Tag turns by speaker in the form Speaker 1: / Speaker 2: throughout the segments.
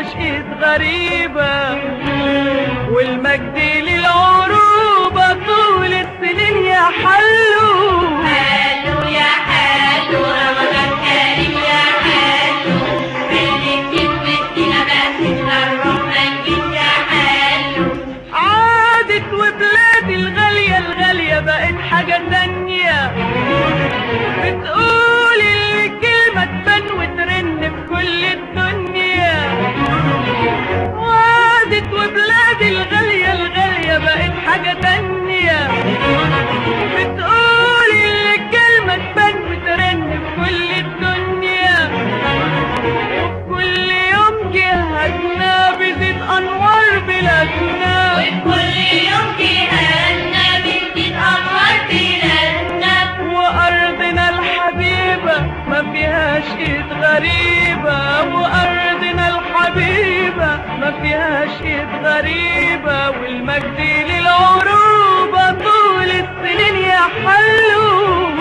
Speaker 1: فيهاش ايد غريبة، والمجد للعروبة طول السنين يا حلو.
Speaker 2: حلو يا حلو رمضان كريم يا حلو، بالجيل والدينا بقت الرحمن جيت يا حلو.
Speaker 1: عادت وبلادي الغالية الغالية بقت حاجة تانية، بتقول الكلمة تبان وترن في كل الدنيا. عادت وبلادي الغالية الغالية بقت حاجة تانية، بتقول الكلمة تبان وترن في كل الدنيا. وكل يوم جهازنا بيزيد أنوار بلادنا،
Speaker 2: وكل يوم جهازنا بتزيد أنوار بلادنا،
Speaker 1: وأرضنا الحبيبة ما فيهاش ايد غريبة، وأرضنا الحبيبة ما فيهاش ايد غريبة، والمجد للعروبة طول السنين يا حلو.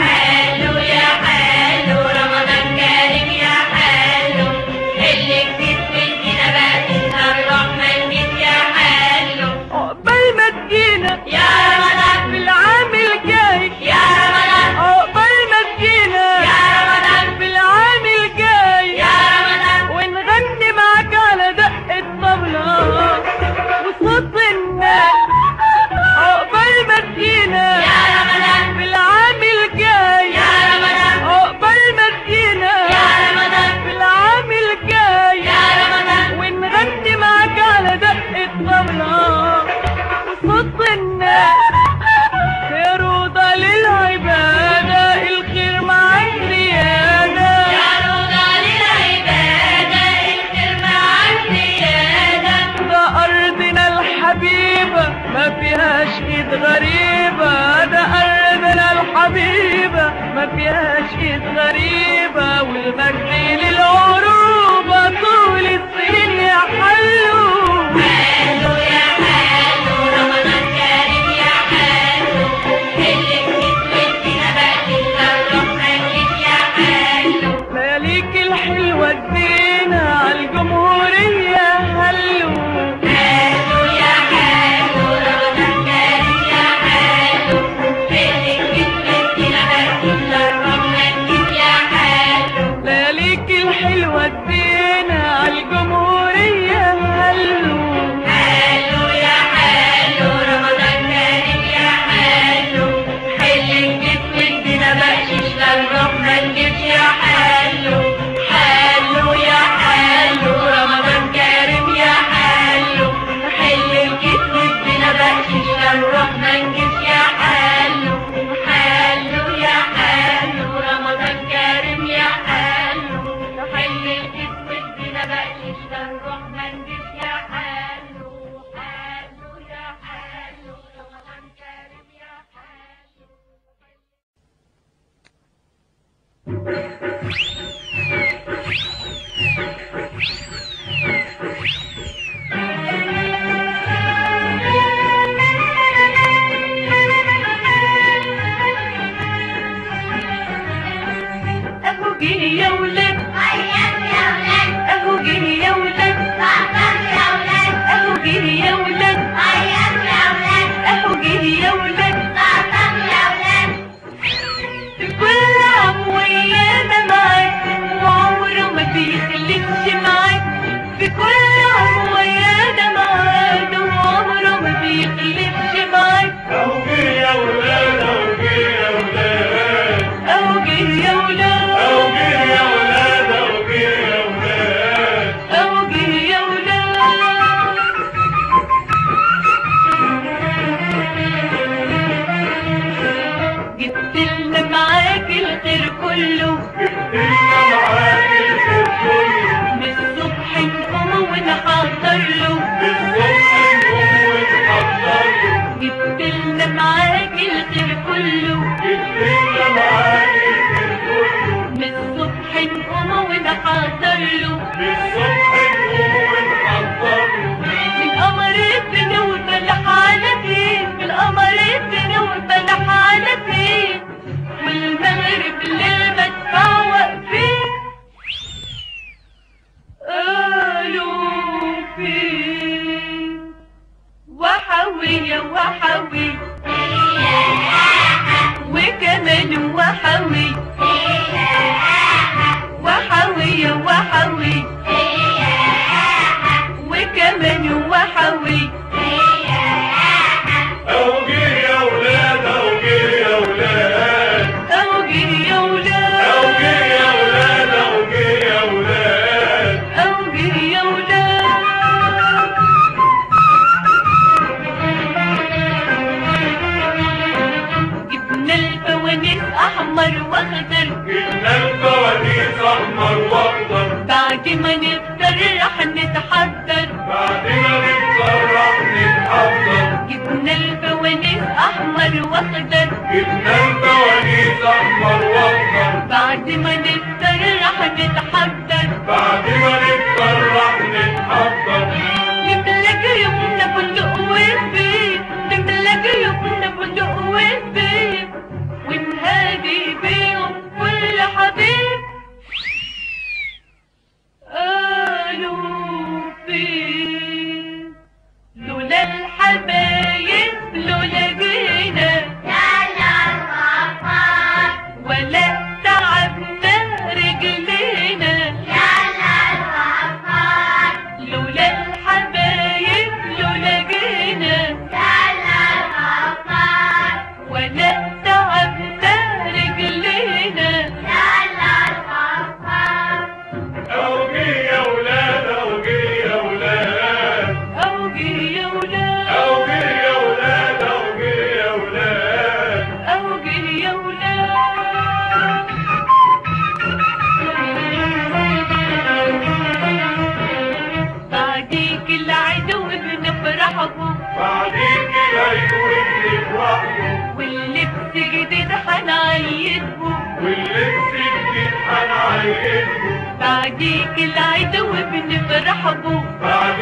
Speaker 2: حلو يا حلو رمضان كريم يا حلو، اللي جديد والدينا بقت الرحمن جيت يا حلو.
Speaker 1: عقبال ما تجينا
Speaker 2: يا رمضان
Speaker 1: في العام الجاي،
Speaker 2: يا رمضان
Speaker 1: عقبال ما تجينا
Speaker 2: يا رمضان
Speaker 1: في العام الجاي،
Speaker 2: يا رمضان
Speaker 1: ونغني معاك على دق الطبلة وصوت الناس. عقبال ما تجينا
Speaker 2: يا رمضان
Speaker 1: في العام الجاي،
Speaker 2: يا رمضان
Speaker 1: عقبال ما تجينا
Speaker 2: يا رمضان
Speaker 1: في العام الجاي،
Speaker 2: يا رمضان
Speaker 1: ونغني معاك على دق الطبلة وصوت الناس. خير وضع للعبادة الخير مع الزيادة،
Speaker 2: يا روضة للعبادة الخير مع الزيادة.
Speaker 1: ده أرضنا الحبيبة ما فيهاش ايد غريبة، ده أرضنا الحبيبة ما فيهاش ايد غريبة، والمجد للعروبة طول السنين يا حلو.
Speaker 2: حلو يا حلو رمضان كريم يا حلو، اللي جديد والدينا بقت الرحمن جيت يا حلو.
Speaker 1: لياليك الحلوة ادينا عالجمهورية هلو.
Speaker 2: حلو يا حلو رمضان كريم يا حلو، اللي جديد والدينا بقت الرحمن جيت يا حلو.
Speaker 1: لياليك الحلوة ادينا عالجمهورية هلو.
Speaker 2: حلو يا حلو رمضان كريم يا حلو، حل الجيت والدينا بقشيش للرحمن جيت يا حلو. حلو يا حلو رمضان كريم يا حلو، حل الجيت والدينا بقشيش للرحمن جيت يا حلو. حلو يا حلو رمضان كريم يا حلو، حل الجيت والدينا بقشيش للرحمن جيت يا حلو. حلو يا حلو رمضان كريم يا حلو.
Speaker 1: اهو جه يا ولاد،
Speaker 2: أيام يا ولاد،
Speaker 1: اهو جه يا ولاد،
Speaker 2: طعطر يا ولاد،
Speaker 1: اهو جه يا ولاد،
Speaker 2: أيام يا ولاد،
Speaker 1: اهو جه يا ولاد.
Speaker 2: طعطر يا ولاد.
Speaker 1: في كل عام ويانا معاك وعمره ما بيخلفش معاك، في كل عام ويانا معاك وعمره ما بيخلفش معاك.
Speaker 3: أهو جه يا ولاد، أهو جه يا ولاد،
Speaker 1: اهو جه يا ولاد،
Speaker 3: أهو جه يا ولاد، أهو جه يا ولاد.
Speaker 1: اهو جه يا ولاد. جبت لنا معاك الخير كله،
Speaker 3: جبتلنا معاك الخير كله،
Speaker 1: من الصبح نقوم ونحضر له.
Speaker 3: بالصبح نقوم ونحضر له.
Speaker 1: جبت لنا معاك الخير كله،
Speaker 3: جبتلنا معاك الخير كله،
Speaker 1: من الصبح نقوم ونحضر له.
Speaker 3: بالصبح نقوم ونحضر له.
Speaker 1: من قمر البنوت بلح على فين، من قمر البنوت بلح على فين، والمغرب للمدفع واقفين. قالوا
Speaker 3: احمر واخضر.
Speaker 1: بعد ما نتسرح نتحضر،
Speaker 3: بعد ما نتفرح نتحضر.
Speaker 1: نملى جيوبنا بندق وزبيب، نملى جيوبنا بندق وزبيب، ونهادي بيهم كل حبيب قالوا فين. لولا الحبايب لولا جينا ولا تعبنا رجلينا. لولا الحبايب لولا جينا ولا تعبنا رجلينا.
Speaker 3: اوجي يا ولاد اوجي يا ولاد.
Speaker 1: أوجي يا ولاد،
Speaker 3: اوجي يا ولاد اوجي يا ولاد.
Speaker 1: أوجي يا ولاد. بعديك العدو بنفرحكم،
Speaker 3: بعديك العيد بنفرحكم.
Speaker 1: واللبس جديد هنعيدكم.
Speaker 3: واللبس الجديد هنعيدكم.
Speaker 1: بعديك العدو بنفرحكم،
Speaker 3: بعد